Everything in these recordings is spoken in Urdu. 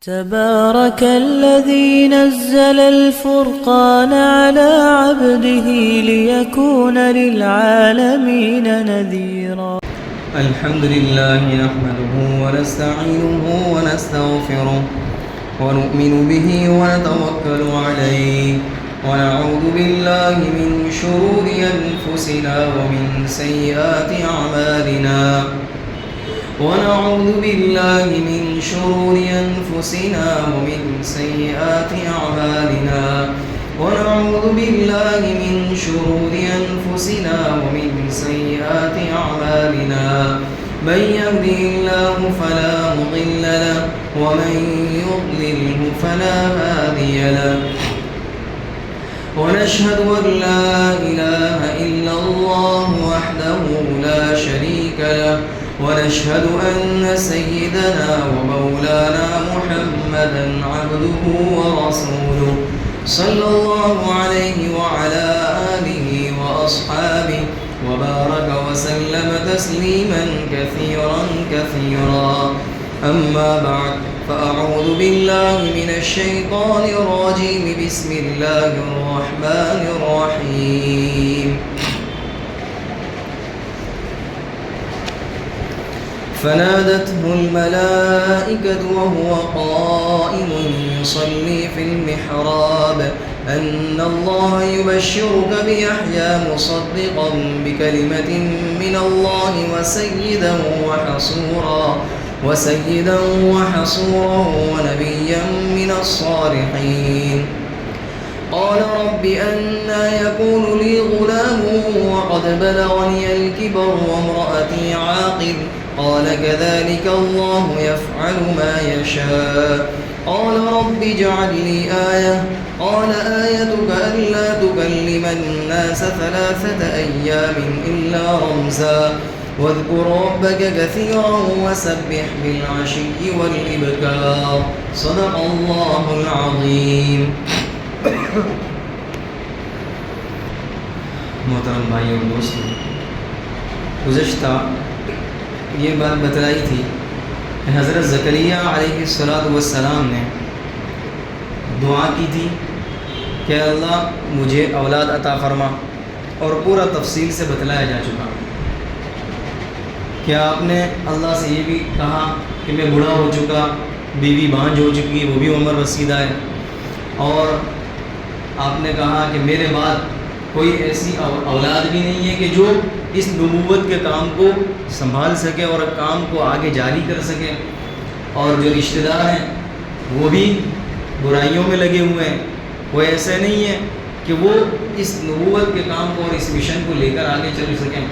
تبارك الذي نزل الفرقان على عبده ليكون للعالمين نذيرا. الحمد لله نحمده ونستعينه ونستغفره ونؤمن به ونتوكل عليه ونعوذ بالله من شرور أنفسنا ومن سيئات أعمالنا ونعوذ بالله من شرور أنفسنا ومن سيئات أعمالنا ونعوذ بالله من شرور أنفسنا ومن سيئات أعمالنا من يهده الله فلا مضل له ومن يضلله فلا هادي له ونشهد أن لا إله إلا الله وحده لا شريك له ونشهد أن سيدنا ومولانا محمدا عبده ورسوله صلى الله عليه وعلى آله وأصحابه وبارك وسلم تسليما كثيرا كثيرا. أما بعد فأعوذ بالله من الشيطان الرجيم. بسم الله الرحمن الرحيم. فنادته الملائكة وهو قائم يصلي في المحراب أن الله يبشرك بيحيى مصدقا بكلمة من الله وسيدا وحصورا ونبيا من الصالحين. قال رب أنى يكون لي غلام وقد بلغني الكبر وامرأتي عاقر قال كذلك الله يفعل ما يشاء. قال رب اجعل لي آية قال آيتك ألا تكلم الناس 3 أيام إلا رمزا واذكر ربك كثيرا وسبح بالعشي والإبكار. صدق الله العظيم. محترم بھائی اور دوستو، گزشتہ یہ بات بتلائی تھی کہ حضرت زکریا علیہ السلام نے دعا کی تھی کہ اللہ مجھے اولاد عطا فرما، اور پورا تفصیل سے بتلایا جا چکا کہ آپ نے اللہ سے یہ بھی کہا کہ میں بوڑھا ہو چکا، بیوی بانجھ ہو چکی، وہ بھی عمر رسیدہ ہے، اور آپ نے کہا کہ میرے بعد کوئی ایسی اولاد بھی نہیں ہے کہ جو اس نبوت کے کام کو سنبھال سکے اور کام کو آگے جاری کر سکے، اور جو رشتہ دار ہیں وہ بھی برائیوں میں لگے ہوئے ہیں، وہ ایسے نہیں ہیں کہ وہ اس نبوت کے کام کو اور اس مشن کو لے کر آگے چل سکیں.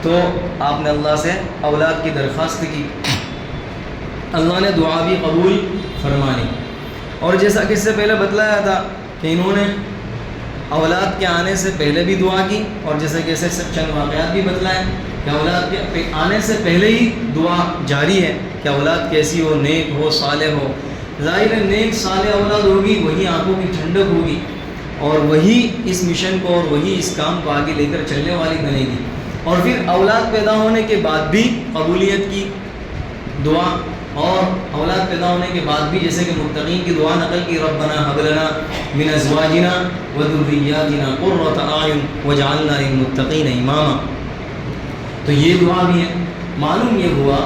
تو آپ نے اللہ سے اولاد کی درخواست کی، اللہ نے دعا بھی قبول فرما لی. اور جیسا کہ اس سے پہلے بتلایا تھا کہ انہوں نے اولاد کے آنے سے پہلے بھی دعا کی، اور جیسے کہ ایسے چند واقعات بھی بتلائے کہ اولاد کے آنے سے پہلے ہی دعا جاری ہے کہ اولاد کیسی ہو، نیک ہو، صالح ہو. ظاہر ہے نیک صالح اولاد ہوگی وہی آنکھوں کی ٹھنڈک ہوگی، اور وہی اس مشن کو اور وہی اس کام کو آگے لے کر چلنے والی بنے گی. اور پھر اولاد پیدا ہونے کے بعد بھی قبولیت کی دعا، اور اولاد پیدا ہونے کے بعد بھی جیسے کہ متقین کی دعا نقل کی، ربنا هب لنا من ازواجنا وذرياتنا قرة اعین واجعلنا للمتقین اماما. تو یہ دعا بھی ہے. معلوم یہ ہوا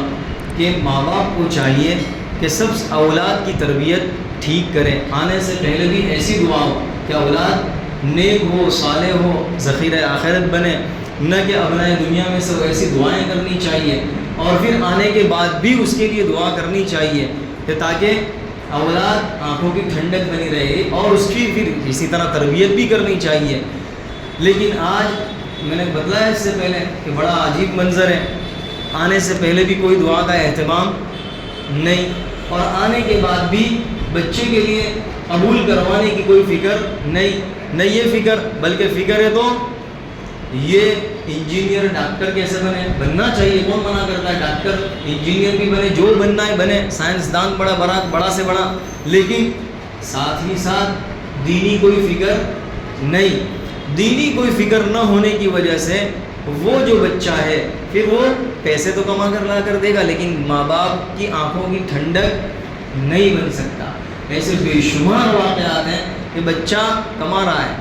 کہ ماں باپ کو چاہیے کہ سب اولاد کی تربیت ٹھیک کریں، آنے سے پہلے بھی ایسی دعا ہو کہ اولاد نیک ہو، صالح ہو، ذخیرہ آخرت بنے، نہ کہ ابنائے دنیا میں سے ایسی دعائیں کرنی چاہیے، اور پھر آنے کے بعد بھی اس کے لیے دعا کرنی چاہیے کہ تاکہ اولاد آنکھوں کی ٹھنڈک بنی رہے، اور اس کی پھر اسی طرح تربیت بھی کرنی چاہیے. لیکن آج میں نے بتلایا اس سے پہلے کہ بڑا عجیب منظر ہے، آنے سے پہلے بھی کوئی دعا کا اہتمام نہیں، اور آنے کے بعد بھی بچے کے لیے قبول کروانے کی کوئی فکر نہیں. نہ یہ فکر، بلکہ فکر ہے تو یہ انجینئر ڈاکٹر کیسے بننا چاہیے. کون منع کرتا ہے ڈاکٹر انجینئر بھی بنے، جو بننا ہے بنے، سائنسدان بڑا سے بڑا، لیکن ساتھ ہی ساتھ دینی کوئی فکر نہیں. دینی کوئی فکر نہ ہونے کی وجہ سے وہ جو بچہ ہے پھر وہ پیسے تو کما کر لا کر دے گا، لیکن ماں باپ کی آنکھوں کی ٹھنڈک نہیں بن سکتا۔ ایسے بے شمار واقعات ہیں کہ بچہ کما رہا ہے،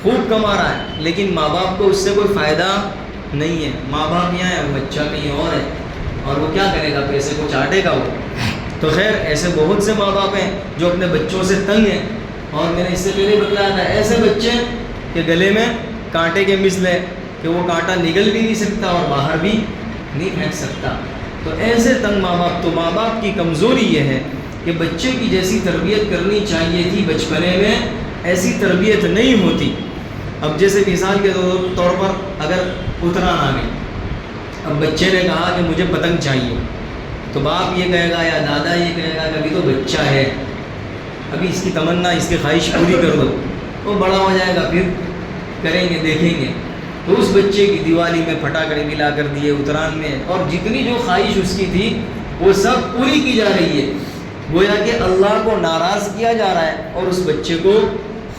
خوب کما رہا ہے، لیکن ماں باپ کو اس سے کوئی فائدہ نہیں ہے۔ ماں باپ یہاں ہے، بچہ کہیں اور ہے، اور وہ کیا کرے گا؟ پیسے کو چاٹے گا وہ۔ تو خیر ایسے بہت سے ماں باپ ہیں جو اپنے بچوں سے تنگ ہیں، اور میں نے اس سے پہلے بتلایا تھا ایسے بچے کہ گلے میں کانٹے کے مثل ہے کہ وہ کانٹا نگل بھی نہیں سکتا اور باہر بھی نہیں پھینک سکتا۔ تو ایسے تنگ ماں باپ، تو ماں باپ کی کمزوری یہ ہے کہ بچے کی جیسی تربیت کرنی چاہیے تھی بچپنے میں ایسی تربیت نہیں ہوتی۔ اب جیسے مثال کے طور پر اگر اتران آ گئی، اب بچے نے کہا کہ مجھے پتنگ چاہیے، تو باپ یہ کہے گا یا دادا یہ کہے گا کہ ابھی تو بچہ ہے، ابھی اس کی تمنا، اس کی خواہش پوری کر دو، وہ بڑا ہو جائے گا پھر کریں گے، دیکھیں گے۔ تو اس بچے کی دیوالی میں پٹاخے بھی لا کر دیے، اتران میں، اور جتنی جو خواہش اس کی تھی وہ سب پوری کی جا رہی ہے۔ گویا کہ اللہ کو ناراض کیا جا رہا ہے اور اس بچے کو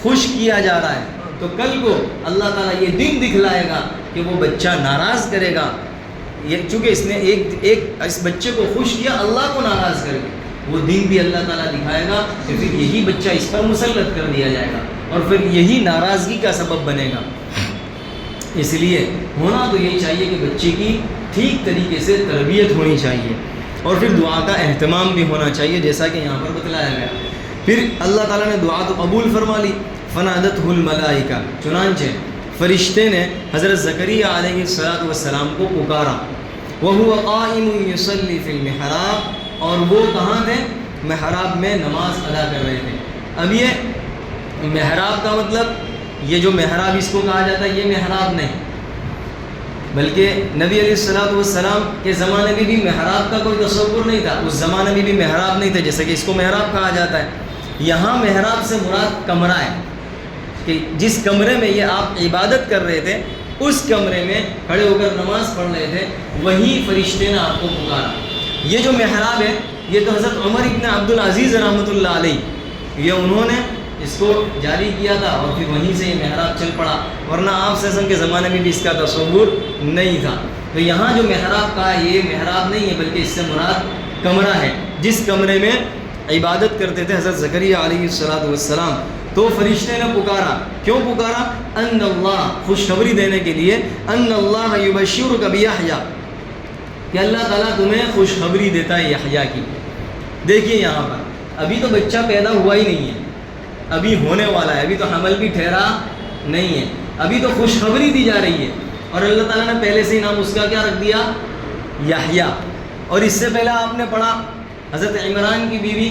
خوش کیا جا رہا ہے۔ تو کل کو اللہ تعالیٰ یہ دن دکھلائے گا کہ وہ بچہ ناراض کرے گا، یہ چونکہ اس نے ایک اس بچے کو خوش کیا، اللہ کو ناراض کر کے وہ دن بھی اللہ تعالیٰ دکھائے گا کہ پھر یہی بچہ اس پر مسلط کر دیا جائے گا اور پھر یہی ناراضگی کا سبب بنے گا۔ اس لیے ہونا تو یہی چاہیے کہ بچے کی ٹھیک طریقے سے تربیت ہونی چاہیے، اور پھر دعا کا اہتمام بھی ہونا چاہیے جیسا کہ یہاں پر بتلایا گیا۔ پھر اللہ تعالیٰ نے دعا تو قبول فرما لی، فنادتہ الملائکہ، چنانچہ فرشتے نے حضرت زکریا علیہ السلام کو پکارا، وَهُوَ قَائِمٌ يُصَلِّي فِي الْمِحْرَابِ، اور وہ کہاں تھے؟ محراب میں نماز ادا کر رہے تھے۔ اب یہ محراب کا مطلب، یہ جو محراب اس کو کہا جاتا ہے یہ محراب نہیں، بلکہ نبی علیہ السلام کے زمانے میں بھی محراب کا کوئی تصور نہیں تھا، اس زمانے میں بھی محراب نہیں تھا جیسے کہ اس کو محراب کہا جاتا ہے۔ یہاں محراب سے مراد کمرہ ہے، کہ جس کمرے میں یہ آپ عبادت کر رہے تھے اس کمرے میں کھڑے ہو کر نماز پڑھ رہے تھے، وہیں فرشتے نے آپ کو پکارا۔ یہ جو محراب ہے یہ تو حضرت عمر ابن عبدالعزیز رحمۃ اللہ علیہ، یہ انہوں نے اس کو جاری کیا تھا اور پھر وہیں سے یہ محراب چل پڑا، ورنہ آپ صلی اللہ علیہ وسلم کے زمانے میں بھی اس کا تصور نہیں تھا۔ تو یہاں جو محراب کہا ہے یہ محراب نہیں ہے بلکہ اس سے مراد کمرہ ہے، جس کمرے میں عبادت کرتے تھے حضرت زکریا علیہ السلام۔ تو فرشتے نے پکارا، کیوں پکارا؟ ان اللہ، خوشخبری دینے کے لیے، ان اللہ یبشرک بیحییٰ، کہ اللہ تعالیٰ تمہیں خوشخبری دیتا ہے یحییٰ کی۔ دیکھیے یہاں پر ابھی تو بچہ پیدا ہوا ہی نہیں ہے، ابھی ہونے والا ہے، ابھی تو حمل بھی ٹھہرا نہیں ہے، ابھی تو خوشخبری دی جا رہی ہے، اور اللہ تعالیٰ نے پہلے سے ہی نام اس کا کیا رکھ دیا؟ یحییٰ۔ اور اس سے پہلے آپ نے پڑھا حضرت عمران کی بیوی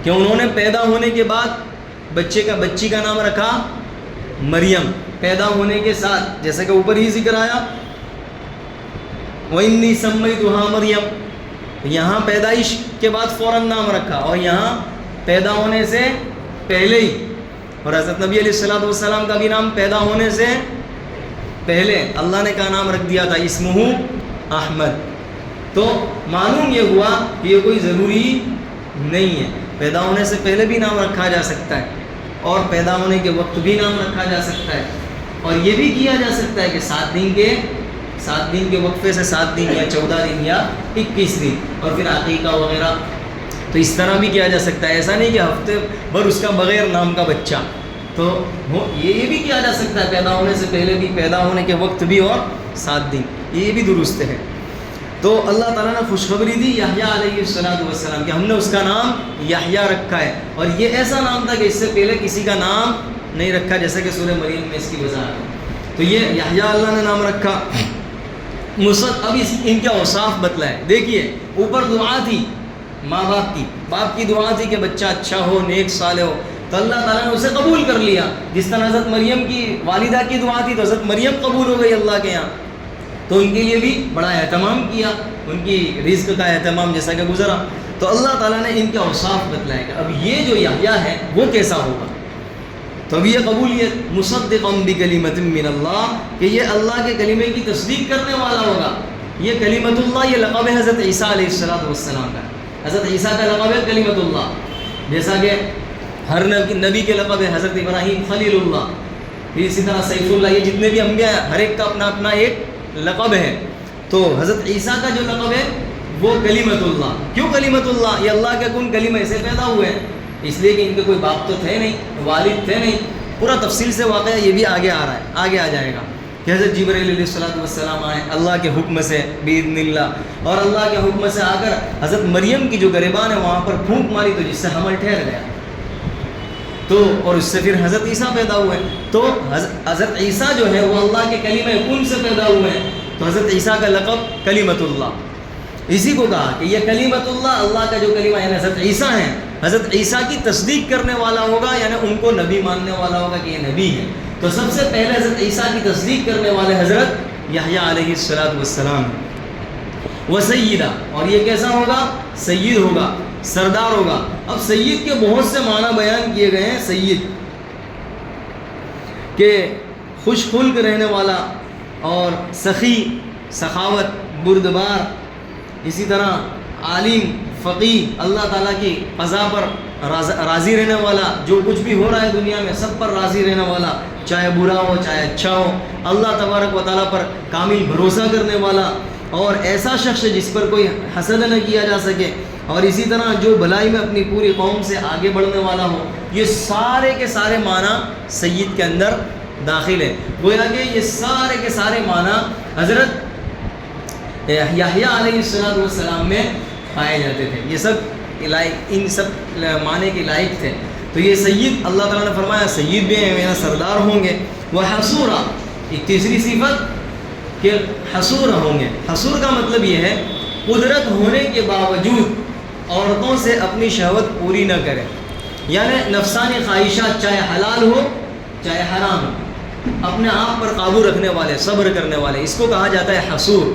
کہ انہوں نے پیدا ہونے کے بعد بچی کا نام رکھا مریم، پیدا ہونے کے ساتھ، جیسا کہ اوپر ہی ذکر آیا وَإِنِّي سَمَّيْتُهَا مریم، یہاں پیدائش کے بعد فوراً نام رکھا، اور یہاں پیدا ہونے سے پہلے ہی، اور حضرت نبی علیہ السلام کا بھی نام پیدا ہونے سے پہلے اللہ نے کہا نام رکھ دیا تھا اسمہ احمد۔ تو معلوم یہ ہوا کہ یہ کوئی ضروری نہیں ہے، پیدا ہونے سے پہلے بھی نام رکھا جا سکتا ہے اور پیدا ہونے کے وقت بھی نام رکھا جا سکتا ہے، اور یہ بھی کیا جا سکتا ہے کہ 7 دن کے وقفے سے 7 دن یا 14 دن یا 21 دن، اور پھر عقیقہ وغیرہ، تو اس طرح بھی کیا جا سکتا ہے۔ ایسا نہیں کہ ہفتے بھر اس کا بغیر نام کا بچہ، تو یہ بھی کیا جا سکتا ہے، پیدا ہونے سے پہلے بھی، پیدا ہونے کے وقت بھی، اور 7 دن، یہ بھی درست ہے۔ تو اللہ تعالیٰ نے خوشخبری دی یحییٰ علیہ السلام کہ ہم نے اس کا نام یحییٰ رکھا ہے، اور یہ ایسا نام تھا کہ اس سے پہلے کسی کا نام نہیں رکھا، جیسا کہ سورہ مریم میں اس کی وضاحت ہے۔ تو یہ یحییٰ اللہ نے نام رکھا۔ اب ان کے اوصاف بتلائے، دیکھیے اوپر دعا تھی ماں باپ کی دعا تھی کہ بچہ اچھا ہو، نیک صالح ہو، تو اللہ تعالیٰ نے اسے قبول کر لیا۔ جس طرح حضرت مریم کی والدہ کی دعا تھی تو حضرت مریم قبول ہو گئی اللہ کے یہاں، تو ان کے لیے بھی بڑا اہتمام کیا، ان کی رزق کا اہتمام جیسا کہ گزرا۔ تو اللہ تعالیٰ نے ان کے اوصاف بتلائے کہ اب یہ جو یحییٰ ہے وہ کیسا ہوگا، تو اب یہ قبولیت مصدقا بکلمۃ من اللہ، کہ یہ اللہ کے کلمے کی تصدیق کرنے والا ہوگا۔ یہ کلمۃ اللہ، یہ لقب ہے حضرت عیسیٰ علیہ السلام کا۔ حضرت عیسیٰ کا لقب ہے کلمۃ اللہ، جیسا کہ ہر نبی کے لقب ہے، حضرت ابراہیم خلیل اللہ، پھر اسی طرح سیف اللہ، یہ جتنے بھی انبیاء ہیں ہر ایک کا اپنا اپنا ایک لقب ہے۔ تو حضرت عیسیٰ کا جو لقب ہے وہ کلمت اللہ. کیوں کلمت اللہ؟ یہ اللہ کا کون کلمہ ایسے پیدا ہوئے ہیں اس لیے کہ ان کے کوئی باپ تو تھے نہیں, والد تھے نہیں. پورا تفصیل سے واقعہ یہ بھی آگے آ رہا ہے, آگے آ جائے گا کہ حضرت جبرائیل علیہ الصلوۃ والسلام آئے اللہ کے حکم سے باذن اللہ, اور اللہ کے حکم سے آ کر حضرت مریم کی جو گریبان ہے وہاں پر پھونک ماری تو جس سے حمل ٹھہر گیا. تو اور اس سے پھر حضرت عیسیٰ پیدا ہوئے. تو حضرت عیسیٰ جو ہے وہ اللہ کے کلمہ کن سے پیدا ہوئے ہیں. تو حضرت عیسیٰ کا لقب کلمت اللہ, اسی کو کہا کہ یہ کلمت اللہ, اللہ کا جو کلمہ یعنی حضرت عیسیٰ ہیں, حضرت عیسیٰ کی تصدیق کرنے والا ہوگا, یعنی ان کو نبی ماننے والا ہوگا کہ یہ نبی ہے. تو سب سے پہلے حضرت عیسیٰ کی تصدیق کرنے والے حضرت یحییٰ علیہ الصلوۃ والسلام. وہ سیدہ, اور یہ کیسا ہوگا؟ سید ہوگا, سردار ہوگا. اب سید کے بہت سے معنی بیان کیے گئے ہیں. سید کہ خوش خلق رہنے والا اور سخی, سخاوت, بردبار, اسی طرح عالم, فقیہ, اللہ تعالیٰ کی قضا پر راضی رہنے والا, جو کچھ بھی ہو رہا ہے دنیا میں سب پر راضی رہنے والا, چاہے برا ہو چاہے اچھا ہو, اللہ تبارک و تعالیٰ پر کامل بھروسہ کرنے والا, اور ایسا شخص جس پر کوئی حسد نہ کیا جا سکے, اور اسی طرح جو بھلائی میں اپنی پوری قوم سے آگے بڑھنے والا ہو. یہ سارے کے سارے معنی سید کے اندر داخل ہے. گویا کہ یہ سارے کے سارے معنی حضرت یحییٰ علیہ السلام میں پائے جاتے تھے. یہ سب ان سب معنی کے لائق تھے. تو یہ سید, اللہ تعالیٰ نے فرمایا سید بھی ہیں, میرا سردار ہوں گے. وہ حصورا, ایک تیسری صفت کہ حصور ہوں گے. حصور کا مطلب یہ ہے قدرت ہونے کے باوجود عورتوں سے اپنی شہوت پوری نہ کرے, یعنی نفسانی خواہشات چاہے حلال ہو چاہے حرام ہو, اپنے آپ پر قابو رکھنے والے, صبر کرنے والے, اس کو کہا جاتا ہے حصور.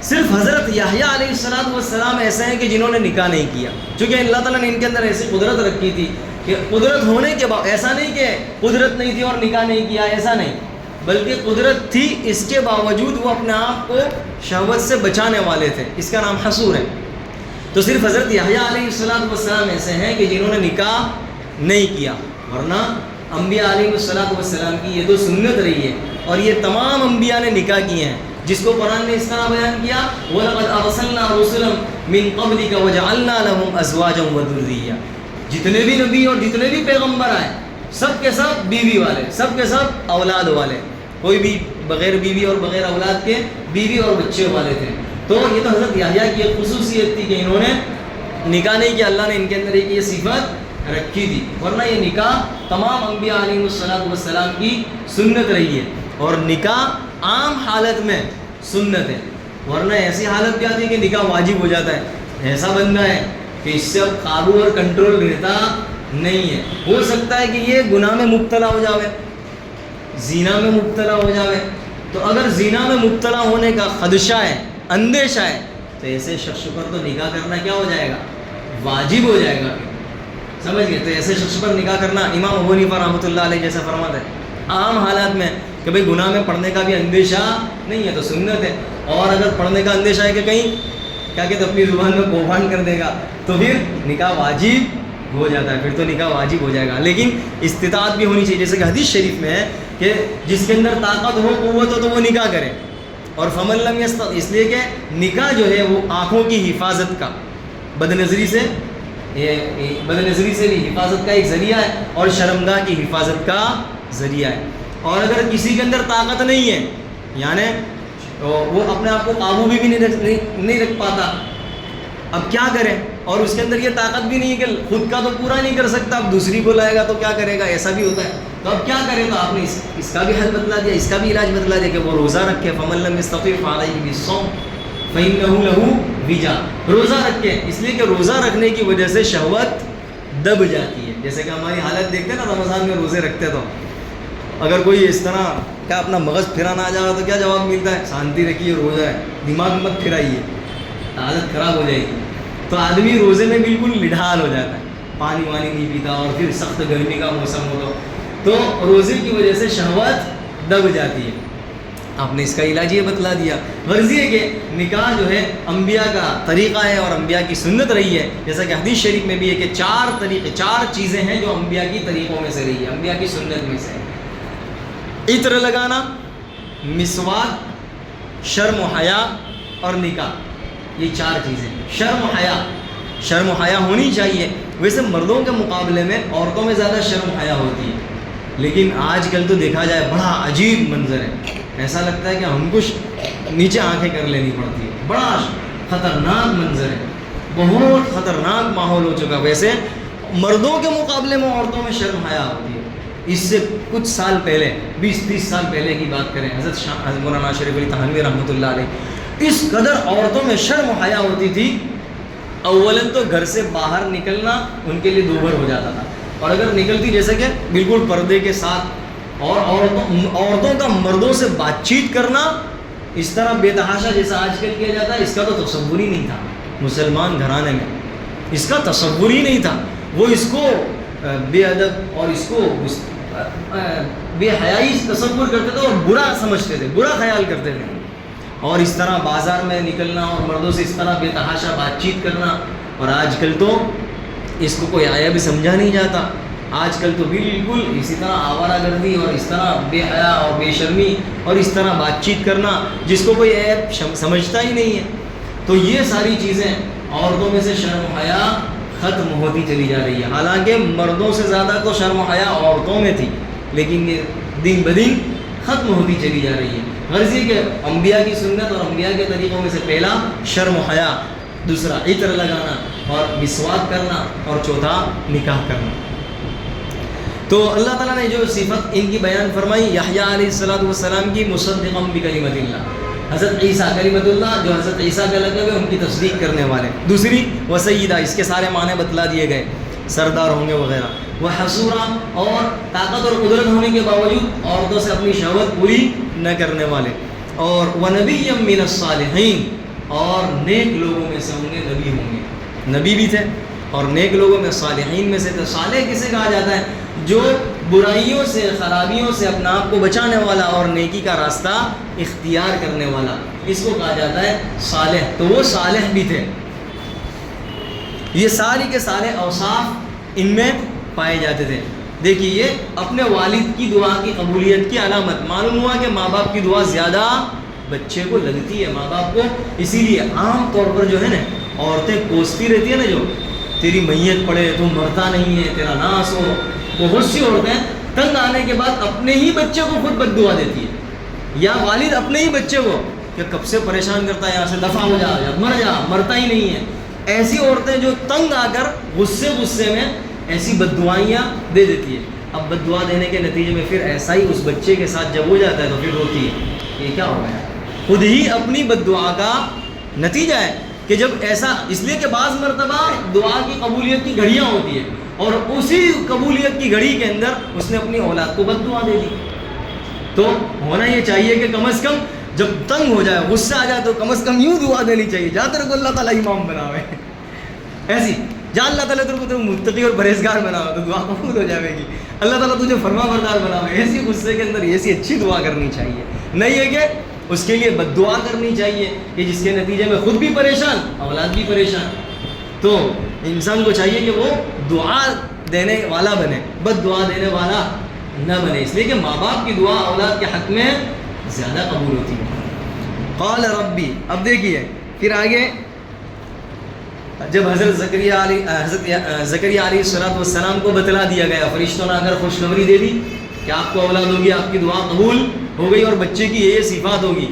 صرف حضرت یحییٰ علیہ السلام ایسے ہیں کہ جنہوں نے نکاح نہیں کیا, چونکہ اللہ تعالیٰ نے ان کے اندر ایسی قدرت رکھی تھی کہ قدرت ہونے کے بعد, ایسا نہیں کہ قدرت نہیں تھی اور نکاح نہیں کیا, ایسا نہیں, بلکہ قدرت تھی اس کے باوجود وہ اپنے آپ کو شہوت سے بچانے والے تھے. اس کا نام حصور ہے. تو صرف حضرت یحییٰ علیہ السلام ایسے ہیں کہ جنہوں نے نکاح نہیں کیا, ورنہ انبیاء علیہ السلام کی یہ تو سنت رہی ہے, اور یہ تمام انبیاء نے نکاح کیے ہیں, جس کو قرآن نے اس طرح بیان کیا وَلَقَدْ أَرْسَلْنَا رُسُلًا مِّن قَبْلِكَ وَجَعَلْنَا لَهُمْ أَزْوَاجًا وَذُرِّيَّةً. جتنے بھی نبی اور جتنے بھی پیغمبر آئے سب کے سب بیوی والے, سب کے سب اولاد والے, کوئی بھی بغیر بیوی اور بغیر اولاد کے بیوی اور بچے والے تھے. تو یہ تو حضرت یحییٰ کی ایک خصوصیت تھی کہ انہوں نے نکاح نہیں کیا, اللہ نے ان کے اندر ایک یہ صفت رکھی تھی, ورنہ یہ نکاح تمام انبیاء علیہ السلام کی سنت رہی ہے. اور نکاح عام حالت میں سنت ہے, ورنہ ایسی حالت بھی آتی ہے کہ نکاح واجب ہو جاتا ہے. ایسا بندہ ہے کہ اس سے قابو اور کنٹرول رہتا نہیں ہے. ہو سکتا ہے کہ یہ گناہ میں مبتلا ہو جاوے, زنا میں مبتلا ہو جاوے. تو اگر زنا میں مبتلا ہونے کا خدشہ ہے, اندیشہ ہے, تو ایسے شخص پر تو نکاح کرنا کیا ہو جائے گا؟ واجب ہو جائے گا. سمجھ گئے؟ تو ایسے شخص پر نکاح کرنا امام ابو حنیفہ رحمۃ اللہ علیہ جیسا فرماتا ہے عام حالات میں کہ بھئی گناہ میں پڑھنے کا بھی اندیشہ نہیں ہے تو سنت ہے, اور اگر پڑھنے کا اندیشہ ہے کہ کہیں کیا کہتے اپنی زبان میں کوفان کر دے گا تو پھر نکاح واجب ہو جاتا ہے, پھر تو نکاح واجب ہو جائے گا. لیکن استطاعت بھی ہونی چاہیے, جیسے کہ حدیث شریف میں ہے کہ جس کے اندر طاقت ہو, قوت ہو, تو وہ نکاح کرے. اور فمن لم یستطع, اس لیے کہ نکاح جو ہے وہ آنکھوں کی حفاظت کا, بد نظری سے بھی حفاظت کا ایک ذریعہ ہے, اور شرمگاہ کی حفاظت کا ذریعہ ہے. اور اگر کسی کے اندر طاقت نہیں ہے, یعنی وہ اپنے آپ کو قابو بھی نہیں رکھ پاتا, اب کیا کرے, اور اس کے اندر یہ طاقت بھی نہیں ہے کہ خود کا تو پورا نہیں کر سکتا, اب دوسری کو لائے گا تو کیا کرے گا, ایسا بھی ہوتا ہے. تو اب کیا کرے, تو آپ نے اس کا بھی حل بتلا دیا, اس کا بھی علاج بتلا دیا کہ وہ روزہ رکھے. فَمَن لَّمْ يَسْتَطِعْ فَعَلَيْهِ بِالصَّوْمِ فَإِنَّهُ لَهُ وِجَاءٌ. روزہ رکھے, اس لیے کہ روزہ رکھنے کی وجہ سے شہوت دب جاتی ہے. جیسے کہ ہماری حالت دیکھتے ہیں نا, رمضان میں روزے رکھتے تو اگر کوئی اس طرح کیا اپنا مغز پھرانا آ جائے تو کیا جواب ملتا ہے, شانتی رکھیے, روزہ ہے, دماغ مت پھرائیے, حالت خراب ہو جائے گی. تو آدمی روزے میں بالکل نڈھال ہو جاتا ہے, پانی وانی نہیں پیتا, اور پھر سخت گرمی کا موسم ہو تو روزے کی وجہ سے شہوت دب جاتی ہے. آپ نے اس کا علاج یہ بتلا دیا. غرض یہ کہ نکاح جو ہے انبیاء کا طریقہ ہے اور انبیاء کی سنت رہی ہے, جیسا کہ حدیث شریف میں بھی ہے کہ 4 چیزیں ہیں جو انبیاء کی طریقوں میں سے رہی ہے, انبیاء کی سنت میں سے. عطر لگانا, مسواک, شرم و حیا اور نکاح, یہ 4 چیزیں. شرم و حیا. شرم و حیا ہونی چاہیے. ویسے مردوں کے مقابلے میں عورتوں میں زیادہ شرم و حیا ہوتی ہے، لیکن آج کل تو دیکھا جائے بڑا عجیب منظر ہے. ایسا لگتا ہے کہ ہم کچھ نیچے آنکھیں کر لینی پڑتی ہے. بڑا خطرناک منظر ہے، بہت خطرناک ماحول ہو چکا. ویسے مردوں کے مقابلے میں عورتوں میں شرم حیا ہوتی ہے. اس سے کچھ سال پہلے 20-30 سال پہلے کی بات کریں، حضرت مولانا شریف علی تھانوی رحمۃ اللہ علیہ، اس قدر عورتوں میں شرم و حیا ہوتی تھی. اولاً تو گھر سے باہر نکلنا ان کے لیے دوبھر ہو جاتا تھا، اور اگر نکلتی جیسے کہ بالکل پردے کے ساتھ. اور عورتوں کا مردوں سے بات چیت کرنا اس طرح بے تحاشا جیسا آج کل کیا جاتا ہے، اس کا تو تصور ہی نہیں تھا مسلمان گھرانے میں. اس کا تصور ہی نہیں تھا. وہ اس کو بے ادب اور اس کو بے حیائی تصور کرتے تھے اور برا سمجھتے تھے، برا خیال کرتے تھے. اور اس طرح بازار میں نکلنا اور مردوں سے اس طرح بے تحاشا بات چیت کرنا. اور آج کل تو اس کو کوئی آیا بھی سمجھا نہیں جاتا. آج کل تو بالکل اسی طرح آوارہ گردی اور اس طرح بے حیا اور بے شرمی اور اس طرح بات چیت کرنا جس کو کوئی عیب سمجھتا ہی نہیں ہے. تو یہ ساری چیزیں عورتوں میں سے شرم و حیا ختم ہوتی چلی جا رہی ہے. حالانکہ مردوں سے زیادہ تو شرم و حیا عورتوں میں تھی، لیکن یہ دن بدن ختم ہوتی چلی جا رہی ہے. غرض یہ کہ انبیاء کی سنت اور انبیاء کے طریقوں میں سے پہلا شرم و حیا، دوسرا عطر لگانا اور مسواک کرنا، اور چوتھا نکاح کرنا. تو اللہ تعالیٰ نے جو صفت ان کی بیان فرمائی یحییٰ علیہ السلام کی، مصدقا بکلمۃ اللہ، حضرت عیسیٰ کلمۃ اللہ جو حضرت عیسیٰ کا لقب ہے ان کی تصدیق کرنے والے. دوسری وسیدہ، اس کے سارے معنی بتلا دیے گئے، سردار ہوں گے وغیرہ. وحصورا، اور طاقت اور قدرت ہونے کے باوجود عورتوں سے اپنی شہوت پوری نہ کرنے والے. اور ونبیا من الصالحین، اور نیک لوگوں میں سے ہوں گے، نبی ہوں گے، نبی بھی تھے اور نیک لوگوں میں صالحین میں سے تھے. صالح کسے کہا جاتا ہے؟ جو برائیوں سے، خرابیوں سے اپنا آپ کو بچانے والا اور نیکی کا راستہ اختیار کرنے والا، اس کو کہا جاتا ہے صالح. تو وہ صالح بھی تھے. یہ ساری کے سارے اوصاف ان میں پائے جاتے تھے. دیکھیے یہ اپنے والد کی دعا کی قبولیت کی علامت. معلوم ہوا کہ ماں باپ کی دعا زیادہ بچے کو لگتی ہے، ماں باپ کو. اسی لیے عام طور پر جو ہے نا عورتیں کوستی رہتی ہے نا، جو تیری میت پڑے تو مرتا نہیں ہے، تیرا ناس ہو. بہت سی عورتیں تنگ آنے کے بعد اپنے ہی بچے کو خود بد دعا دیتی ہے، یا والد اپنے ہی بچے کو کہ کب سے پریشان کرتا ہے، یہاں سے دفع ہو جا، یا مر جا، مرتا ہی نہیں ہے. ایسی عورتیں جو تنگ آ کر غصے میں ایسی بد دعائیاں دے دیتی ہے. اب بد دعا دینے کے نتیجے میں پھر ایسا ہی اس بچے کے ساتھ جب ہو جاتا ہے تو پھر روتی ہے، یہ کیا ہو گیا؟ خود ہی اپنی بد دعا کا نتیجہ ہے کہ جب ایسا، اس لیے کہ بعض مرتبہ دعا کی قبولیت کی گھڑیاں ہوتی ہے، اور اسی قبولیت کی گھڑی کے اندر اس نے اپنی اولاد کو بد دعا دے دی. تو ہونا یہ چاہیے کہ کم از کم جب تنگ ہو جائے، غصہ آ جائے، تو کم از کم یوں دعا دینی چاہیے، جا تیرے کو اللہ تعالیٰ امام بناوے، ایسی جا اللہ تعالیٰ تیرے کو متقی اور پرہیزگار بناوے تو دعا قبول ہو جائے گی. اللہ تعالیٰ تجھے فرما بردار بناوے. ایسی غصے کے اندر ایسی اچھی دعا کرنی چاہیے، نہیں ہے کہ اس کے لیے بد دعا کرنی چاہیے کہ جس کے نتیجے میں خود بھی پریشان، اولاد بھی پریشان. تو انسان کو چاہیے کہ وہ دعا دینے والا بنے، بد دعا دینے والا نہ بنے، اس لیے کہ ماں باپ کی دعا اولاد کے حق میں زیادہ قبول ہوتی ہے. قال ربی، اب دیکھیے پھر آگے جب حضرت زکریا علیہ السلام کو بتلا دیا گیا، فرشتوں نے اگر خوشخبری دے دی کہ آپ کو اولاد ہوگی، آپ کی دعا قبول ہو گئی اور بچے کی یہ صفات ہوگی،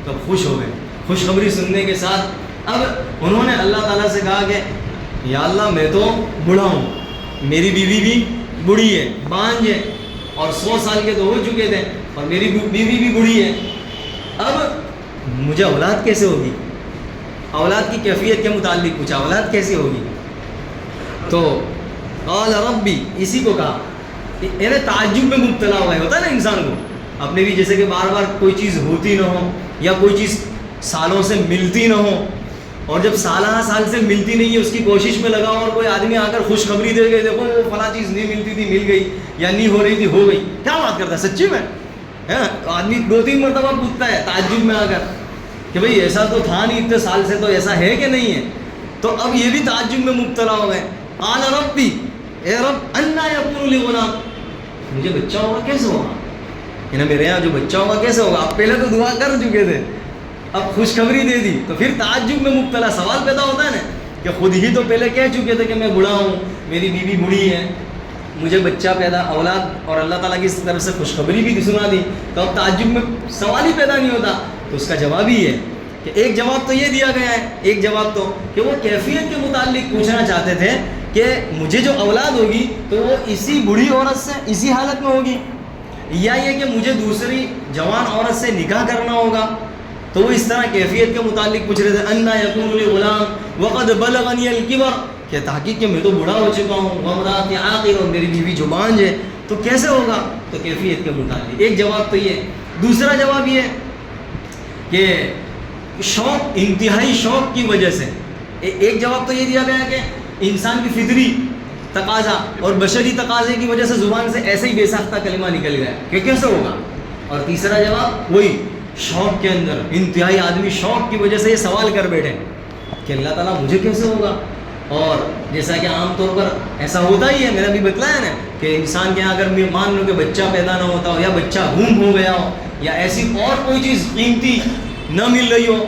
تو خوش ہو گئے. خوشخبری سننے کے ساتھ اب انہوں نے اللہ تعالیٰ سے کہا کہ یا اللہ میں تو بوڑھا ہوں، میری بیوی بھی بوڑھی ہے، بانجھ ہے، اور 100 سال کے تو ہو چکے تھے، اور میری بیوی بھی بوڑھی ہے، اب مجھے اولاد کیسے ہوگی؟ اولاد کی کیفیت کے متعلق پوچھا، اولاد کیسی ہوگی؟ تو قال ربی، اسی کو کہا، یعنی تعجب میں مبتلا ہوا ہے، ہوتا ہے نا انسان کو اپنے بھی، جیسے کہ بار بار کوئی چیز ہوتی نہ ہو یا کوئی چیز سالوں سے ملتی نہ ہو، اور جب سالہ سال سے ملتی نہیں ہے اس کی کوشش میں لگا ہو، اور کوئی آدمی آ کر خوشخبری دے گئے، دیکھو وہ فلاں چیز نہیں ملتی تھی مل گئی، یا نہیں ہو رہی تھی ہو گئی، کیا بات کرتا ہے سچی میں؟ آدمی 2-3 مرتبہ پوچھتا ہے تعجب میں آ کر کہ بھئی ایسا تو تھا نہیں، اتنے سال سے تو ایسا ہے کہ نہیں ہے؟ تو اب یہ بھی تعجب میں مبتلا ہو گئے. قال ربی، اے رب انا یکون لی غلام، مجھے بچہ ہوگا کیسے ہوگا؟ یعنی میرے یہاں جو بچہ ہوگا کیسے ہوگا؟ آپ پہلے تو دعا کر چکے تھے اب خوشخبری دے دی تو پھر تعجب میں مبتلا. سوال پیدا ہوتا ہے نا کہ خود ہی تو پہلے کہہ چکے تھے کہ میں بوڑھا ہوں, میری بیوی بوڑھی ہے, مجھے بچہ پیدا اولاد, اور اللہ تعالیٰ کی طرف سے خوشخبری بھی سنا دی, تو اب تعجب میں سوال ہی پیدا نہیں ہوتا. تو اس کا جواب ہی ہے کہ ایک جواب تو یہ دیا گیا ہے, ایک جواب تو کہ وہ کیفیت کے متعلق پوچھنا چاہتے تھے کہ مجھے جو اولاد ہوگی تو وہ اسی بوڑھی عورت سے اسی حالت میں ہوگی, یا یہ کہ مجھے دوسری جوان عورت سے نکاح کرنا ہوگا. تو وہ اس طرح کیفیت کے متعلق پوچھ رہے تھے. انا یکون لی غلام وقد بلغنی الکبر, کہ تحقیق کہ میں تو بوڑھا ہو چکا ہوں, وامرأتی عاقر, اور میری بیوی جو بانجھ ہے, تو کیسے ہوگا؟ تو کیفیت کے متعلق ایک جواب تو یہ. دوسرا جواب یہ کہ شوق, انتہائی شوق کی وجہ سے. ایک جواب تو یہ دیا گیا کہ انسان کی فطری تقاضا اور بشری تقاضے کی وجہ سے زبان سے ایسے ہی بے ساختہ کلمہ نکل گیا کہ کیسے ہوگا. اور تیسرا جواب وہی شوق کے اندر, انتہائی آدمی شوق کی وجہ سے یہ سوال کر بیٹھے کہ اللہ تعالیٰ مجھے کیسے ہوگا. اور جیسا کہ عام طور پر ایسا ہوتا ہی ہے, میں نے بھی بتلایا نا کہ انسان کے یہاں اگر مان لو کہ بچہ پیدا نہ ہوتا ہو, یا بچہ گم ہو گیا ہو, یا ایسی اور کوئی چیز قیمتی نہ مل رہی ہو,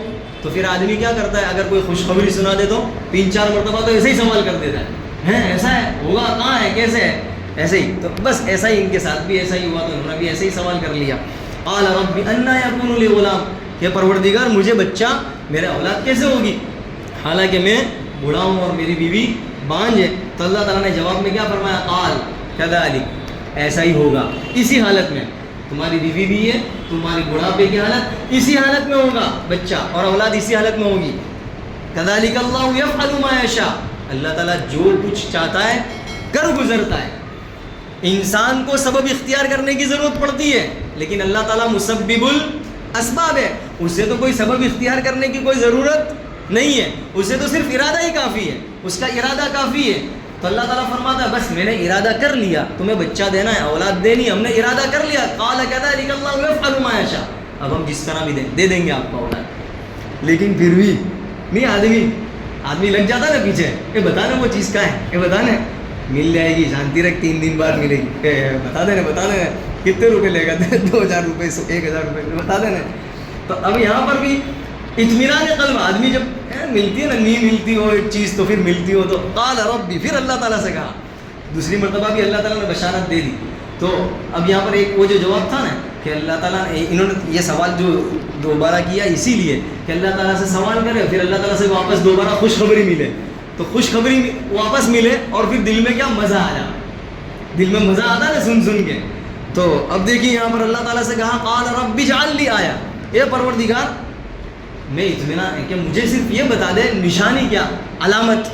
تو پھر آدمی کیا کرتا ہے, اگر کوئی خوشخبری سنا دے تو 3-4 مرتبہ تو ایسے ہی سوال کر دیتا ہے, ایسا ہے, ہوگا, کہاں ہے, کیسے ہے, ایسے ہی. تو بس ایسا ہی ان کے ساتھ بھی ایسا ہی ہوا, تو انہوں نے بھی ایسے ہی سوال کر لیا. قال رب انا یکون لی غلام, کہ پروردگار مجھے بچہ, میرے اولاد کیسے ہوگی, حالانکہ میں بوڑھا ہوں اور میری بیوی بانجھ ہے. تو اللہ تعالیٰ نے جواب میں کیا فرمایا, قال کذالک, ایسا ہی ہوگا, اسی حالت میں تمہاری بیوی بھی ہے, تمہاری بڑھاپے کی حالت اسی حالت میں ہوگا بچہ, اور اولاد اسی حالت میں ہوگی. کذالک اللہ یفعل ما یشاء, اللہ تعالیٰ جو کچھ چاہتا ہے کر گزرتا ہے. انسان کو سبب اختیار کرنے کی ضرورت پڑتی ہے, لیکن اللہ تعالیٰ مسبب الاسباب ہے, اسے تو کوئی سبب اختیار کرنے کی کوئی ضرورت نہیں ہے, اسے تو صرف ارادہ ہی کافی ہے, اس کا ارادہ کافی ہے. تو اللہ تعالیٰ فرماتا ہے بس میں نے ارادہ کر لیا, تمہیں بچہ دینا ہے, اولاد دینی, ہم نے ارادہ کر لیا. قال کذالک اللہ یفعل ما یشاء, اب ہم جس طرح بھی دے دیں گے آپ کو اولاد. لیکن پھر بھی نہیں, آدمی لگ جاتا نا پیچھے, یہ بتانا وہ چیز کا ہے, یہ بتانا مل جائے گی, شانتی رکھ 3 دن بعد ملے گی, بتا دینا کتنے روپے لے گا, 2000 روپے 1000 روپے بتا دینا. تو اب یہاں پر بھی اطمینان قلب, آدمی جب ملتی ہے نا, نہیں ملتی ہو ایک چیز تو پھر ملتی ہو, تو قال ربی, پھر اللہ تعالیٰ سے کہا, دوسری مرتبہ بھی اللہ تعالیٰ نے بشارت دے دی. تو اب یہاں پر ایک وہ جو جواب تھا نا کہ اللہ تعالیٰ نے, انہوں نے یہ سوال جو دوبارہ کیا اسی لیے کہ اللہ تعالیٰ سے سوال کرے, پھر اللہ تعالیٰ سے واپس دوبارہ خوشخبری ملے, تو خوشخبری واپس ملے, اور پھر دل میں کیا مزہ آیا, دل میں مزہ آتا ہے نا سن کے. تو اب دیکھیے یہاں پر اللہ تعالیٰ سے کہا قال رب اجعل لی آیا, اے پروردگار میں اطمینان ہے کہ مجھے صرف یہ بتا دے نشانی کیا, علامت,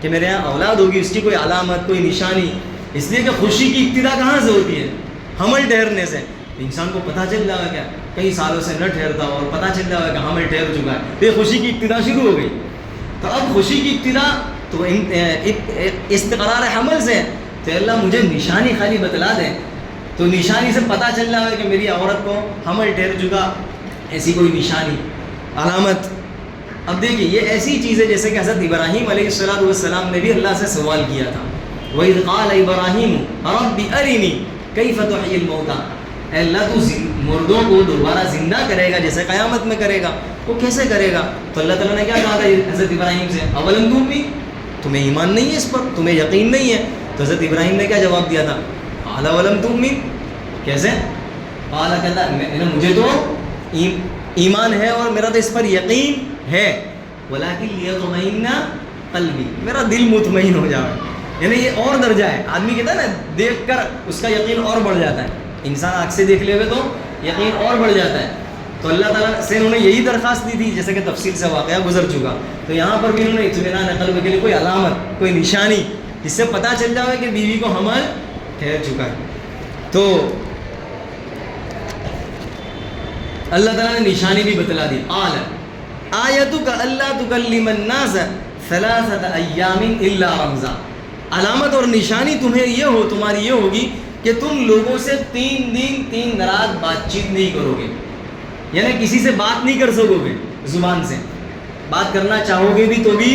کہ میرے یہاں اولاد ہوگی اس کی کوئی علامت, کوئی نشانی. اس لیے کہ خوشی کی ابتدا کہاں سے ہوتی ہے, حمل ٹھہرنے سے. انسان کو پتہ چل رہا ہے کیا, کئی سالوں سے نہ ٹھہرتا ہو اور پتہ چل رہا ہے کہ حمل ٹھہر چکا ہے, تو یہ خوشی کی ابتدا شروع ہو گئی. تو اب خوشی کی ابتدا تو استقرار حمل سے, تو اللہ مجھے نشانی خالی بتلا دیں. تو نشانی سے پتہ چل رہا ہے کہ میری عورت کو حمل ٹھہر چکا, ایسی کوئی نشانی, علامت. اب دیکھیے یہ ایسی چیز ہے جیسے کہ حضرت ابراہیم علیہ السلام نے بھی اللہ سے سوال کیا تھا, وَإِذْ قَالَ إِبْرَاهِيمُ رَبِّ أَرِنِي كَيْفَ تُحْيِي الْمَوْتَى, اے اللہ تو مردوں کو دوبارہ زندہ کرے گا جیسے قیامت میں کرے گا, وہ کیسے کرے گا؟ تو اللہ تعالیٰ نے کیا کہا تھا حضرت ابراہیم سے, اولم تؤمن, تمہیں ایمان نہیں ہے اس پر, تمہیں یقین نہیں ہے؟ تو حضرت ابراہیم نے کیا جواب دیا تھا, قال اولم تؤمن, کیسے؟ قال کہتا مجھے تو ایمان ہے اور میرا تو اس پر یقین ہے, ولکن لیطمئن قلبی, میرا دل مطمئن ہو جائے. یعنی یہ اور درجہ ہے, آدمی کہتا ہے نا دیکھ کر اس کا یقین اور بڑھ جاتا ہے, انسان آنکھ سے دیکھ لے ہوئے تو یقین اور بڑھ جاتا ہے. تو اللہ تعالیٰ سے انہوں نے یہی درخواست دی تھی جیسے کہ تفصیل سے واقعہ گزر چکا. تو یہاں پر بھی انہوں نے اطمینان قلب کے لیے کوئی علامت, کوئی نشانی جس سے پتہ چل جائے کہ بیوی کو حمل ٹھہر چکا ہے. تو اللہ تعالیٰ نے نشانی بھی بتلا دی. قال آیتک الا تکلم الناس 3 ایام الا رمزا, علامت اور نشانی تمہیں یہ ہو, تمہاری یہ ہوگی کہ تم لوگوں سے 3 دن 3 رات بات چیت نہیں کرو گے, یعنی کسی سے بات نہیں کر سکو گے, زبان سے بات کرنا چاہو گے بھی تو بھی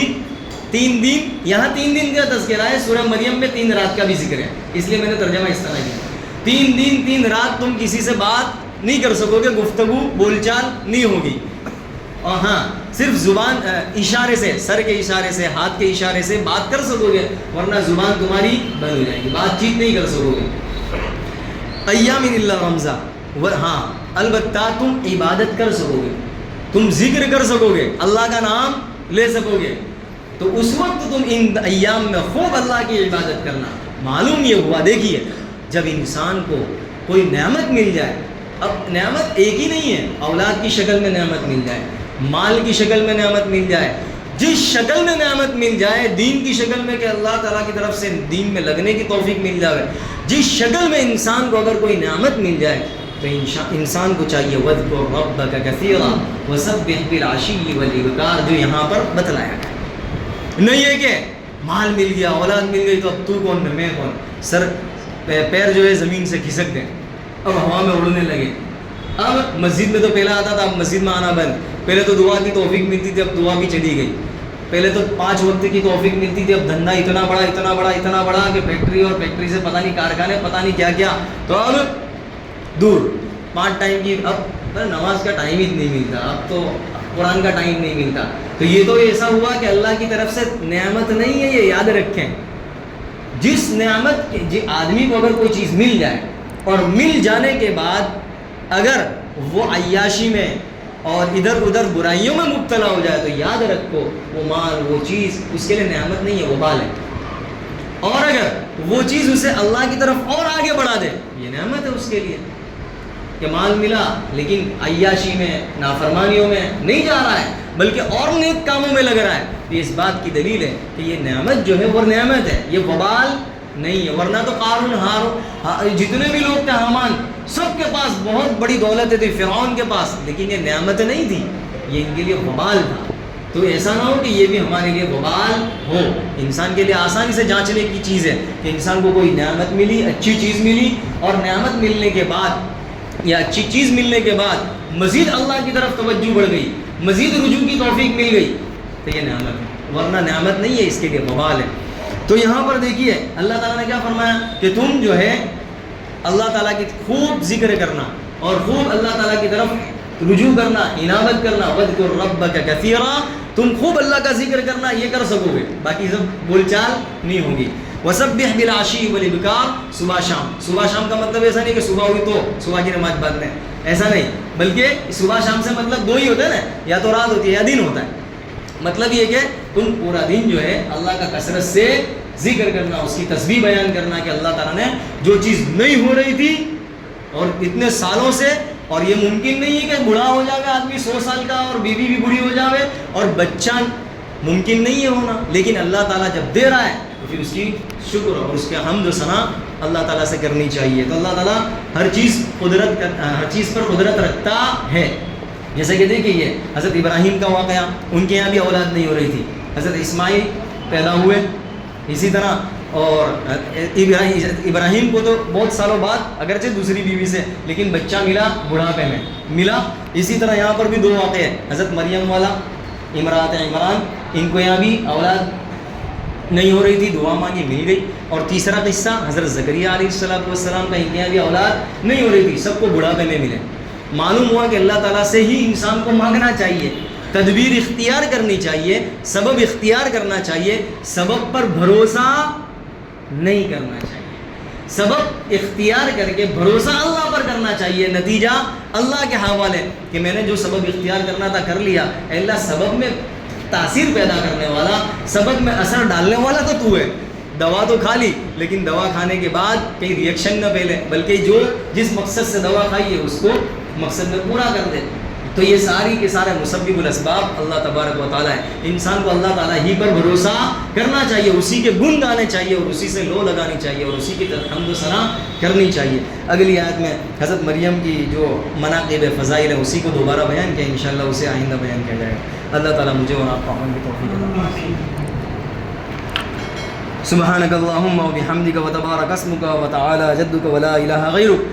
3 دن. یہاں 3 دن کا تذکرہ ہے, سورہ مریم میں 3 رات کا بھی ذکر ہے, اس لیے میں نے ترجمہ اس طرح کیا, 3 دن 3 رات تم کسی سے بات نہیں کر سکو گے, گفتگو بول چال نہیں ہوگی. اور ہاں صرف زبان اشارے سے، سر کے اشارے سے، ہاتھ کے اشارے سے بات کر سکو گے، ورنہ زبان تمہاری بند ہو جائے گی، بات چیت نہیں کر سکو گے۔ ایام الا رمضان، ہاں البتہ تم عبادت کر سکو گے، تم ذکر کر سکو گے، اللہ کا نام لے سکو گے، تو اس وقت تم ان ایام میں خوب اللہ کی عبادت کرنا۔ معلوم یہ ہوا، دیکھیے جب انسان کو کوئی نعمت مل جائے، اب نعمت ایک ہی نہیں ہے، اولاد کی شکل میں نعمت مل جائے، مال کی شکل میں نعمت مل جائے، جس شکل میں نعمت مل جائے، دین کی شکل میں کہ اللہ تعالیٰ کی طرف سے دین میں لگنے کی توفیق مل جائے، جس شکل میں انسان کو اگر کوئی نعمت مل جائے تو انسان کو چاہیے وَاذْكُرْ رَبَّكَ كَثِيرًا وَسَبِّحْ بِالْعَشِيِّ وَالْإِبْكَارِ، جو یہاں پر بتلایا گیا۔ نہیں ہے کہ مال مل گیا، اولاد مل گئی تو اب تو کون میں کون، سر پیر جو ہے زمین سے کھسک گئے، اب ہوا میں اڑنے لگے۔ اب مسجد میں تو پہلا آتا تھا، اب مسجد میں آنا بند، پہلے تو دعا کی توفیق ملتی تھی، اب دعا بھی چلی گئی، پہلے تو 5 وقت کی توفیق ملتی تھی، اب دھندا اتنا بڑا اتنا بڑا اتنا بڑا کہ فیکٹری اور فیکٹری سے پتہ نہیں کارخانے پتہ نہیں کیا کیا، تو اب دور 5 ٹائم کی، اب نماز کا ٹائم ہی نہیں ملتا، اب تو قرآن کا ٹائم نہیں ملتا۔ تو یہ تو ایسا ہوا کہ اللہ کی طرف سے نعمت نہیں ہے، یہ یاد رکھیں، جس نعمت آدمی کو اگر کوئی چیز مل جائے اور مل جانے کے بعد اگر وہ عیاشی میں اور ادھر ادھر برائیوں میں مبتلا ہو جائے تو یاد رکھو وہ مال وہ چیز اس کے لیے نعمت نہیں ہے، وبال ہے، اور اگر وہ چیز اسے اللہ کی طرف اور آگے بڑھا دے یہ نعمت ہے اس کے لیے، کہ مال ملا لیکن عیاشی میں نافرمانیوں میں نہیں جا رہا ہے بلکہ اور نیک کاموں میں لگ رہا ہے، تو اس بات کی دلیل ہے کہ یہ نعمت جو ہے وہ نعمت ہے، یہ وبال نہیں ہے۔ ورنہ تو قارون جتنے بھی لوگ تھے، حامان، سب کے پاس بہت بڑی دولت تھی، فرعون کے پاس، لیکن یہ نعمت نہیں تھی، یہ ان کے لیے وبال تھا۔ تو ایسا نہ ہو کہ یہ بھی ہمارے لیے وبال ہو، انسان کے لیے آسانی سے جانچنے کی چیز ہے کہ انسان کو کوئی نعمت ملی، اچھی چیز ملی، اور نعمت ملنے کے بعد یا اچھی چیز ملنے کے بعد مزید اللہ کی طرف توجہ بڑھ گئی، مزید رجوع کی توفیق مل گئی، تو یہ نعمت ہے، ورنہ نعمت نہیں ہے، اس کے لیے وبال ہے۔ تو یہاں پر دیکھیے اللہ تعالیٰ نے کیا فرمایا کہ تم جو ہے اللہ تعالیٰ کی خوب ذکر کرنا اور خوب اللہ تعالیٰ کی طرف رجوع کرنا، انابت کرنا، وَاذْكُرْ رَبَّكَ كَثِيرًا، تم خوب اللہ کا ذکر کرنا، یہ کر سکو گے، باقی سب بول چال نہیں ہوگی۔ وَسَبِّحْ بِالْعَشِيِّ وَالْإِبْكَارِ، صبح شام، صبح شام کا مطلب ایسا نہیں کہ صبح ہوئی تو صبح کی نماز بعد میں، ایسا نہیں، بلکہ صبح شام سے مطلب 2 ہی ہوتا ہے نا، یا تو رات ہوتی ہے یا دن ہوتا ہے، مطلب یہ کہ تم پورا دن جو ہے اللہ کا کثرت سے ذکر کرنا، اس کی تسبیح بیان کرنا کہ اللہ تعالیٰ نے جو چیز نہیں ہو رہی تھی اور اتنے سالوں سے، اور یہ ممکن نہیں ہے کہ بوڑھا ہو جائے آدمی 100 سال کا اور بیوی بھی بوڑھی ہو جائے اور بچہ ممکن نہیں ہے ہونا، لیکن اللہ تعالیٰ جب دے رہا ہے تو پھر اس کی شکر اور اس کے حمد و ثنا اللہ تعالیٰ سے کرنی چاہیے۔ تو اللہ تعالیٰ ہر چیز پر قدرت رکھتا ہے۔ جیسا کہ دیکھیے یہ حضرت ابراہیم کا واقعہ، ان کے یہاں بھی اولاد نہیں ہو رہی تھی، حضرت اسماعیل پیدا ہوئے، اسی طرح اور ابراہیم کو تو بہت سالوں بعد اگرچہ دوسری بیوی سے لیکن بچہ ملا، بڑھاپے میں ملا۔ اسی طرح یہاں پر بھی 2 واقعے ہیں، حضرت مریم والا، امرات عمران، ان کو یہاں بھی اولاد نہیں ہو رہی تھی، دعا مانگی مل گئی۔ اور تیسرا قصہ حضرت زکریا علیہ السلام کا، ان کے یہاں بھی اولاد نہیں ہو رہی تھی، سب کو بڑھاپے میں ملے۔ معلوم ہوا کہ اللہ تعالیٰ سے ہی انسان کو مانگنا چاہیے، تدبیر اختیار کرنی چاہیے، سبب اختیار کرنا چاہیے، سبب پر بھروسہ نہیں کرنا چاہیے، سبب اختیار کر کے بھروسہ اللہ پر کرنا چاہیے، نتیجہ اللہ کے حوالے، کہ میں نے جو سبب اختیار کرنا تھا کر لیا، اے اللہ سبب میں تاثیر پیدا کرنے والا، سبب میں اثر ڈالنے والا تو ہے۔ دوا تو کھا لی لیکن دوا کھانے کے بعد کہیں ری ایکشن نہ پھیلے، بلکہ جس مقصد سے دوا کھائی ہے اس کو مقصد میں پورا کر دے۔ تو یہ ساری کے سارے مسبب الاسباب اللہ تبارک و تعالیٰ ہے۔ انسان کو اللہ تعالیٰ ہی پر بھروسہ کرنا چاہیے، اسی کے گن گانے چاہیے اور اسی سے لو لگانی چاہیے اور اسی کی حمد و ثنا کرنی چاہیے۔ اگلی آیت میں حضرت مریم کی جو مناقب فضائل ہے اسی کو دوبارہ بیان کیا، انشاءاللہ اسے آئندہ بیان کیا جائے گا۔ اللہ تعالیٰ مجھے اور آپ کو عمل کی توفیق عطا فرمائے۔ سبحانک اللہم و بحمدک و تبارک اسمک و تعالی جدک و لا الہ غیرک۔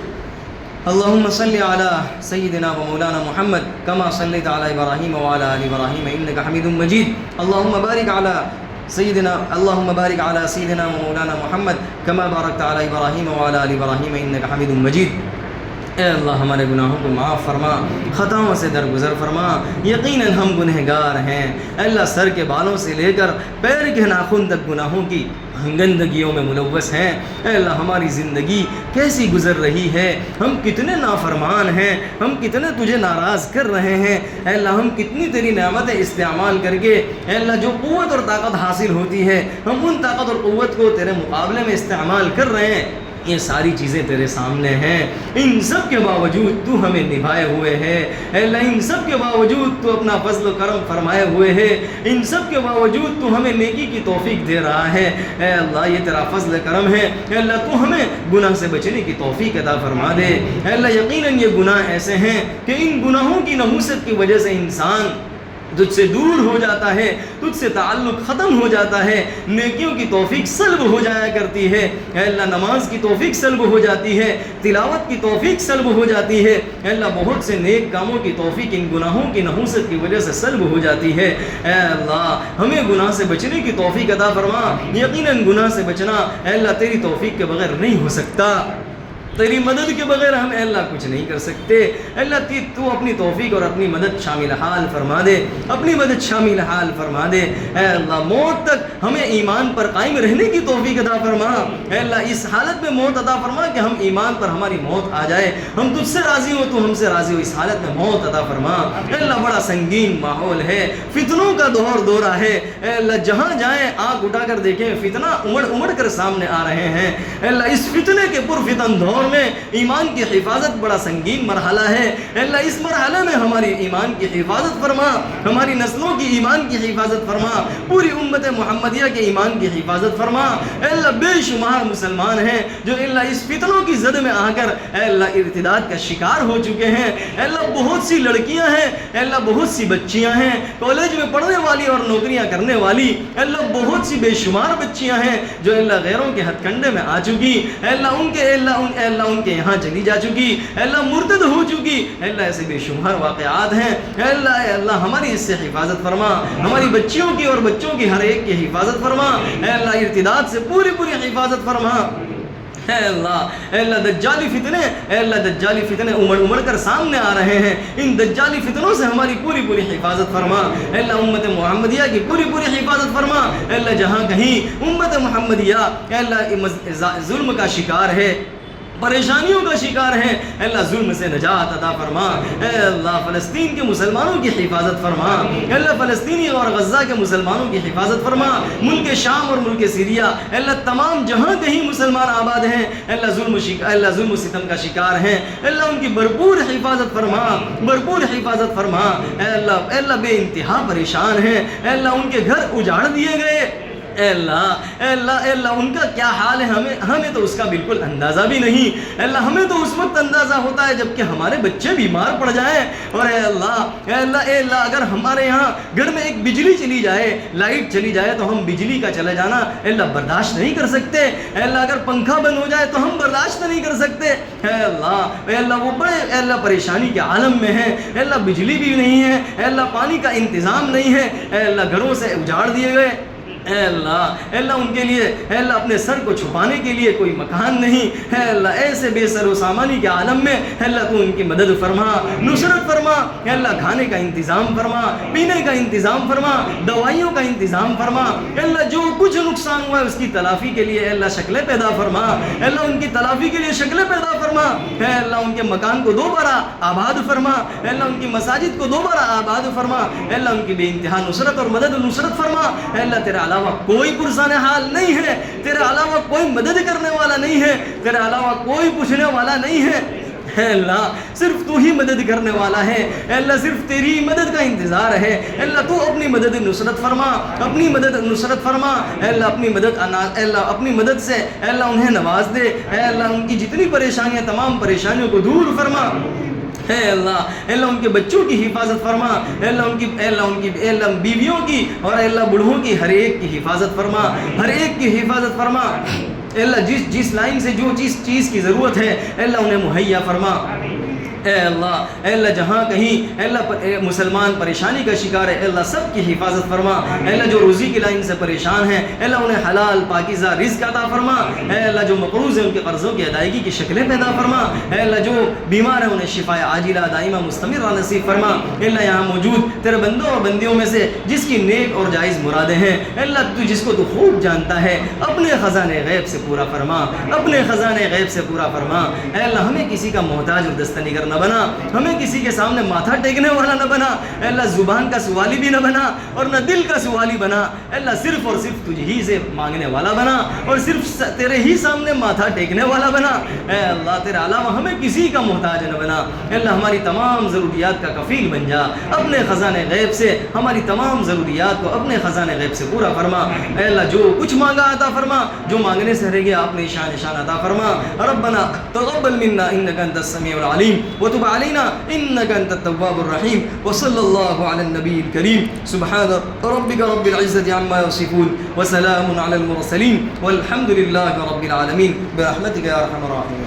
اللهم صل على سيدنا ومولانا محمد كما صليت على ابراهيم وعلى ال ابراهيم انك حميد مجيد. اللهم بارك على سيدنا ومولانا محمد كما باركت على ابراهيم وعلى ال ابراهيم انك حميد مجيد. اے اللہ ہمارے گناہوں کو معاف فرما، خطاؤں سے درگزر فرما، یقیناً ہم گنہگار ہیں اے اللہ، سر کے بالوں سے لے کر پیر کے ناخن تک گناہوں کی گندگیوں میں ملوث ہیں اے اللہ، ہماری زندگی کیسی گزر رہی ہے، ہم کتنے نافرمان ہیں، ہم کتنے تجھے ناراض کر رہے ہیں اے اللہ، ہم کتنی تیری نعمتیں استعمال کر کے اے اللہ جو قوت اور طاقت حاصل ہوتی ہے ہم ان طاقت اور قوت کو تیرے مقابلے میں استعمال کر رہے ہیں، یہ ساری چیزیں تیرے سامنے ہیں، ان سب کے باوجود تو ہمیں نبھائے ہوئے ہے اے اللہ، ان سب کے باوجود تو اپنا فضل و کرم فرمائے ہوئے ہے، ان سب کے باوجود تو ہمیں نیکی کی توفیق دے رہا ہے اے اللہ، یہ تیرا فضل کرم ہے اے اللہ، تو ہمیں گناہ سے بچنے کی توفیق عطا فرما دے اے اللہ، یقیناً یہ گناہ ایسے ہیں کہ ان گناہوں کی نحوست کی وجہ سے انسان تجھ سے دور ہو جاتا ہے، تجھ سے تعلق ختم ہو جاتا ہے، نیکیوں کی توفیق سلب ہو جایا کرتی ہے اے اللہ، نماز کی توفیق سلب ہو جاتی ہے، تلاوت کی توفیق سلب ہو جاتی ہے اے اللہ، بہت سے نیک کاموں کی توفیق ان گناہوں کی نحوست کی وجہ سے سلب ہو جاتی ہے اے اللہ، ہمیں گناہ سے بچنے کی توفیق عطا فرما، یقیناً گناہ سے بچنا اے اللہ تیری توفیق کے بغیر نہیں ہو سکتا، تیری مدد کے بغیر ہم اے اللہ کچھ نہیں کر سکتے اے اللہ، تو اپنی توفیق اور اپنی مدد شامل حال فرما دے، اپنی مدد شامل حال فرما دے اے اللہ، موت تک ہمیں ایمان پر قائم رہنے کی توفیق عطا فرما اے اللہ، اس حالت میں موت عطا فرما کہ ہم ایمان پر ہماری موت آ جائے، ہم تجھ سے راضی ہو تو ہم سے راضی ہو، اس حالت میں موت عطا فرما اے اللہ، بڑا سنگین ماحول ہے، فتنوں کا دورہ ہے اے اللہ، جہاں جائیں آنکھ اٹھا کر دیکھیں فتنہ امڑ کر سامنے آ رہے ہیں اے اللہ، اس فتنے کے پرفتن دور میں ایمان کی حفاظت بڑا سنگین مرحلہ ہے اے اللہ، اس مرحلے میں ہماری ایمان کی حفاظت فرما، ہماری نسلوں کی ایمان کی حفاظت فرما، پوری امت محمدیہ کے ایمان کی حفاظت فرما اے اللہ، بے شمار مسلمان ہیں جو اے اللہ اس فتنوں کی زد میں آ کر اے اللہ ارتداد کا شکار ہو چکے ہیں اے اللہ، بہت سی لڑکیاں ہیں اے اللہ، بہت سی بچیاں ہیں کالج میں پڑھنے والی اور نوکریاں کرنے والی اے اللہ، بہت سی بے شمار بچیاں ہیں جو اے اللہ غیروں کے ہتھ کنڈے میں آ چکی اے اللہ، ان کے اے اللہ ان کے یہاں چلی جا چکی اے اللہ، مرتد ہو چکی اے اللہ، ایسے بے شمار واقعات ہیں اے اللہ ہماری اس سے حفاظت فرما، ہماری بچیوں کی اور بچوں کی ہر ایک کی حفاظت فرما اے اللہ، ارتداد سے پوری حفاظت فرما اے اللہ، دجالی فتنے امڑ کر سامنے آ رہے ہیں، ان دجالی فتنوں سے ہماری پوری حفاظت فرما اے اللہ، امت محمدیہ کی پوری حفاظت فرما اے اللہ، جہاں کہیں امت محمدیہ اے اللہ ظلم کا شکار ہے، پریشانیوں کا شکار ہے اے اللہ، ظلم سے نجات عطا فرما اے اللہ، فلسطین کے مسلمانوں کی حفاظت فرما اے اللہ، فلسطینی اور غزہ کے مسلمانوں کی حفاظت فرما، ملک شام اور ملک سیریا اے اللہ، تمام جہاں کہیں مسلمان آباد ہیں اے اللہ، ظلم و ستم کا شکار ہیں اے اللہ، ان کی بھرپور حفاظت فرما اے اللہ، بے انتہا پریشان ہیں اے اللہ، ان کے گھر اجاڑ دیے گئے اے اللہ، ان کا کیا حال ہے ہمیں تو اس کا بالکل اندازہ بھی نہیں اے اللہ، ہمیں تو اس وقت اندازہ ہوتا ہے جب کہ ہمارے بچے بیمار پڑ جائیں، اور اے اللہ اگر ہمارے یہاں گھر میں ایک بجلی چلی جائے، لائٹ چلی جائے تو ہم بجلی کا چلے جانا اے اللہ برداشت نہیں کر سکتے اے اللہ، اگر پنکھا بند ہو جائے تو ہم برداشت نہیں کر سکتے اے اللہ، وہ بڑے اے اللہ پریشانی کے عالم میں ہیں اے اللہ، بجلی بھی نہیں ہے اے اللہ، پانی کا انتظام نہیں ہے اے اللہ، گھروں سے اجاڑ دیے گئے اے اللہ ان کے لیے اے اللہ اپنے سر کو چھپانے کے لیے کوئی مکان نہیں اے اللہ، ایسے بے سر و سامانی کے عالم میں اے اللہ تو ان کی مدد فرما، نصرت فرما اے اللہ، کھانے کا انتظام فرما، پینے کا انتظام فرما، دوائیوں کا انتظام فرما اے اللہ، جو کچھ نقصان ہوا ہے اس کی تلافی کے لیے اے اللہ شکلیں پیدا فرما اے اللہ، ان کی تلافی کے لیے شکلیں پیدا فرما اے اللہ، ان کے مکان کو دوبارہ آباد فرما اے اللہ، ان کی مساجد کو دوبارہ آباد فرما اے اللہ، ان کی بے انتہا نصرت اور مدد نصرت فرما اے اللہ، تیرے علاوہ کوئی پرسان حال نہیں ہے، تیرے علاوہ کوئی مدد کرنے والا نہیں ہے، تیرے علاوہ کوئی پوچھنے والا نہیں ہے اے اللہ، صرف تو ہی مدد کرنے والا ہے اے اللہ، صرف تیری مدد کا انتظار ہے اے اللہ، تو اپنی مدد نصرت فرما، اپنی مدد نصرت فرما اے اللہ، اپنی مدد سے اے اللہ انہیں نواز دے اے اللہ، ان کی جتنی پریشانیاں تمام پریشانیوں کو دور فرما اے اللہ ان کے بچوں کی حفاظت فرما اے اللہ، بیویوں کی اور اے اللہ بوڑھوں کی ہر ایک کی حفاظت فرما، ہر ایک کی حفاظت فرما اے اللہ، جس لائن سے جو چیز کی ضرورت ہے اے اللہ انہیں مہیا فرما اے اللہ جہاں کہیں اے اللہ مسلمان پریشانی کا شکار ہے اے اللہ سب کی حفاظت فرما، اے اللہ جو روزی کی لائن سے پریشان ہیں اے اللہ انہیں حلال پاکیزہ رزق عطا فرما، اے اللہ جو مقروض ہیں ان کے قرضوں کی ادائیگی کی شکلیں پیدا فرما، اے اللہ جو بیمار ہیں انہیں شفا عاجلہ دائمہ مستمرہ نصیب فرما، اے اللہ یہاں موجود تیرے بندوں اور بندیوں میں سے جس کی نیک اور جائز مرادیں ہیں اے اللہ تو جس کو تو خوب جانتا ہے اپنے خزانے غیب سے پورا فرما، اپنے خزانے غیب سے پورا فرما، اے اللہ ہمیں کسی کا محتاج اور دستنگر نہ بنا، ہمیں کسی کے سامنے ماتھا ٹیکنے والا نہ بنا، اے اللہ زبان کا سوالی بھی نہ بنا اور نہ دل کا سوالی بنا، اے اللہ صرف اور صرف تجھ ہی سے مانگنے والا بنا اور صرف تیرے ہی سامنے ماتھا ٹیکنے والا بنا، اے اللہ تیرے علاوہ ہمیں کسی کا محتاج نہ بنا، اے اللہ ہماری تمام ضروریات کا کفیل بن جا، اپنے خزانے غیب سے ہماری تمام ضروریات کو اپنے خزانے غیب سے پورا فرما، اے اللہ جو کچھ مانگا عطا فرما، جو مانگنے سے رہ گیا اپنے شان عطا فرما، ربنا تقبل منا انك انت السميع العليم وتب علينا انك انت التواب الرحيم وصلى الله على النبي الكريم سبحان ربك رب العزة عما يصفون وسلام على المرسلين والحمد لله رب العالمين برحمتك يا ارحم الراحمين.